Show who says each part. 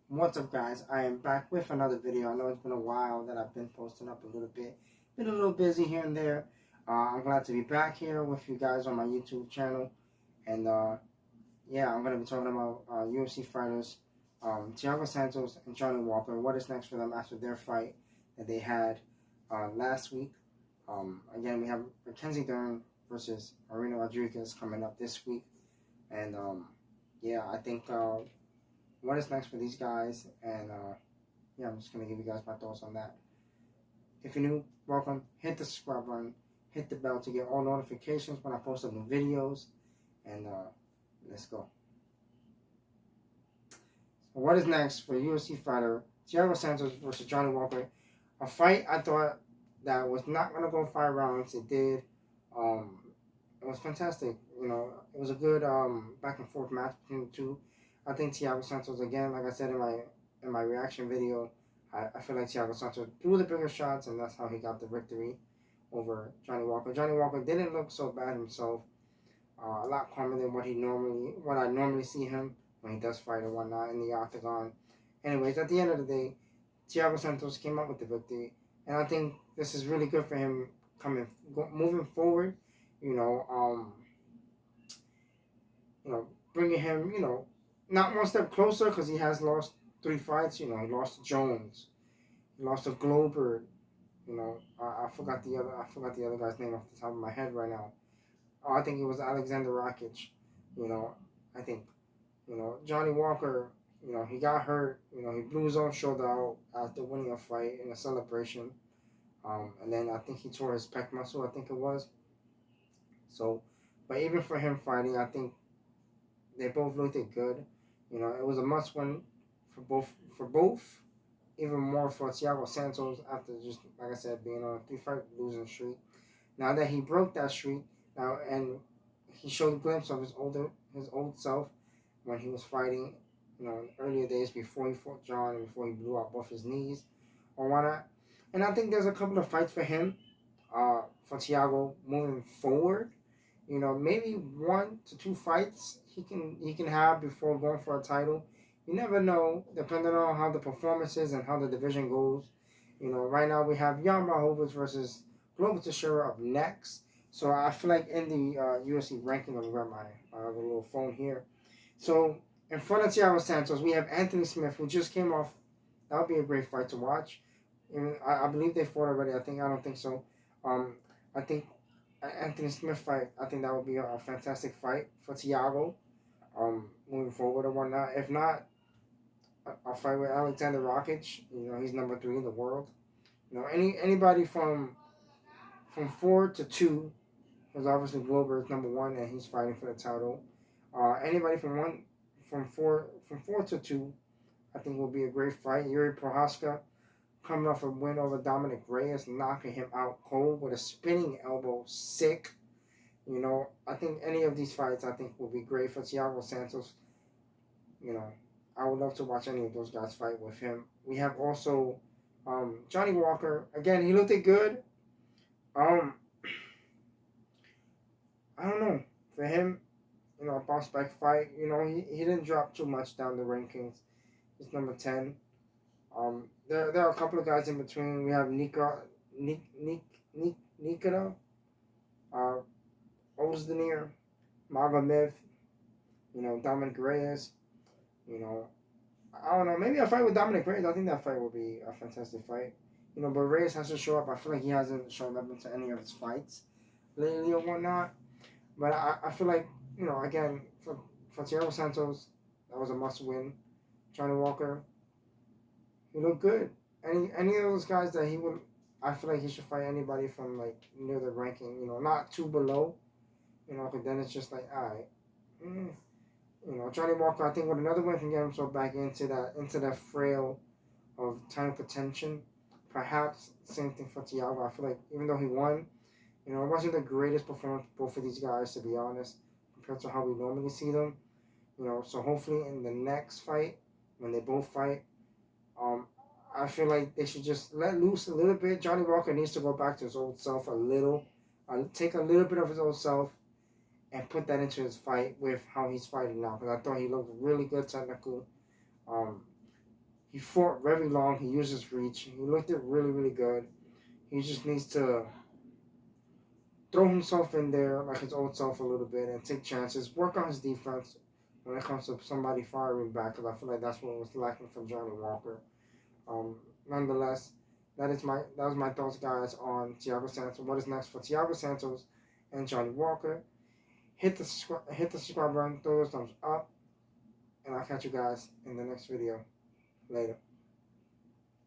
Speaker 1: What's up, guys? I am back with another video. I know it's been a while that I've been posting up a little bit. Been a little busy here and there. I'm glad to be back here with you guys on my YouTube channel. And yeah, I'm going to be talking about UFC fighters Thiago Santos and Johnny Walker. What is next for them after their fight that they had last week. Again, we have Mackenzie Dern versus Marina Rodriguez coming up this week. And yeah, I think... what is next for these guys, and yeah, I'm just going to give you guys my thoughts on that. If you're new, welcome. Hit the subscribe button, hit the bell to get all notifications when I post up new videos, and let's go. So what is next for UFC fighter Thiago Santos versus Johnny Walker? A fight I thought that was not going to go 5 rounds. It did. It was fantastic. You know, it was a good back and forth match between the two. I think Thiago Santos, again, like I said in my reaction video, I feel like Thiago Santos threw the bigger shots, and that's how he got the victory over Johnny Walker. Johnny Walker didn't look so bad himself. A lot calmer than what I normally see him when he does fight and whatnot in the octagon. Anyways, at the end of the day, Thiago Santos came up with the victory, and I think this is really good for him moving forward. You know, bringing him, not one step closer, because he has lost 3 fights. He lost to Jones, he lost to Glover. I forgot the other guy's name off the top of my head right now. I think it was Alexander Rakic. I think Johnny Walker. He got hurt. He blew his own shoulder out after winning a fight in a celebration. And then I think he tore his pec muscle. I think it was. So, but even for him fighting, I think they both looked good. It was a must-win for both. Even more for Thiago Santos after, just like I said, being on a 3-fight losing streak. Now that he broke that streak, and he showed a glimpse of his old self when he was fighting, in earlier days before he fought John and before he blew out both his knees or whatnot. And I think there's a couple of fights for him, for Thiago moving forward. Maybe 1 to 2 fights he can have before going for a title. You never know, depending on how the performance is and how the division goes. Right now we have Jan Blachowicz versus Glover Teixeira up next. So I feel like in the UFC ranking, I'm going to grab my little phone here. So in front of Thiago Santos, we have Anthony Smith, who just came off. That would be a great fight to watch. I believe they fought already. I don't think so. I think Anthony Smith fight, I think that would be a fantastic fight for Thiago, moving forward or whatnot. If not, I'll fight with Alexander Rakic. He's number 3 in the world. Anybody from 4 to 2, because obviously Glover is number 1 and he's fighting for the title. Anybody from 4 to 2, I think will be a great fight. Yuri Prochazka coming off a win over Dominic Reyes, knocking him out cold with a spinning elbow, sick. I think any of these fights, I think, will be great for Thiago Santos. I would love to watch any of those guys fight with him. We have also Johnny Walker. Again, he looked good. I don't know. For him, a bounce back fight. He didn't drop too much down the rankings. He's number 10. There are a couple of guys in between. We have Nikita Ozdemir, Magomed, Dominic Reyes. I don't know. Maybe a fight with Dominic Reyes. I think that fight will be a fantastic fight. But Reyes has to show up. I feel like he hasn't shown up into any of his fights lately or whatnot. But I feel like, again, for Thiago Santos, that was a must-win. Johnny Walker, he looked good. Any of those guys that I feel like he should fight anybody from, like, near the ranking, not too below, because then it's just like, all right. Johnny Walker, I think with another win can get himself back into that frail of title contention. Perhaps same thing for Thiago. I feel like even though he won, it wasn't the greatest performance both of these guys, to be honest, compared to how we normally see them. So hopefully in the next fight, when they both fight, I feel like they should just let loose a little bit. Johnny Walker needs to go back to his old self a little. take a little bit of his old self and put that into his fight with how he's fighting now. Because I thought he looked really good technical. Um, he fought very long. He used his reach. He looked it really, really good. He just needs to throw himself in there like his old self a little bit and take chances. Work on his defense when it comes to somebody firing back, because I feel like that's what was lacking from Johnny Walker. Um, Nonetheless, that was my thoughts, guys, on Thiago Santos. What is next for Thiago Santos and Johnny Walker? Hit the subscribe button, throw those thumbs up, and I'll catch you guys in the next video. Later.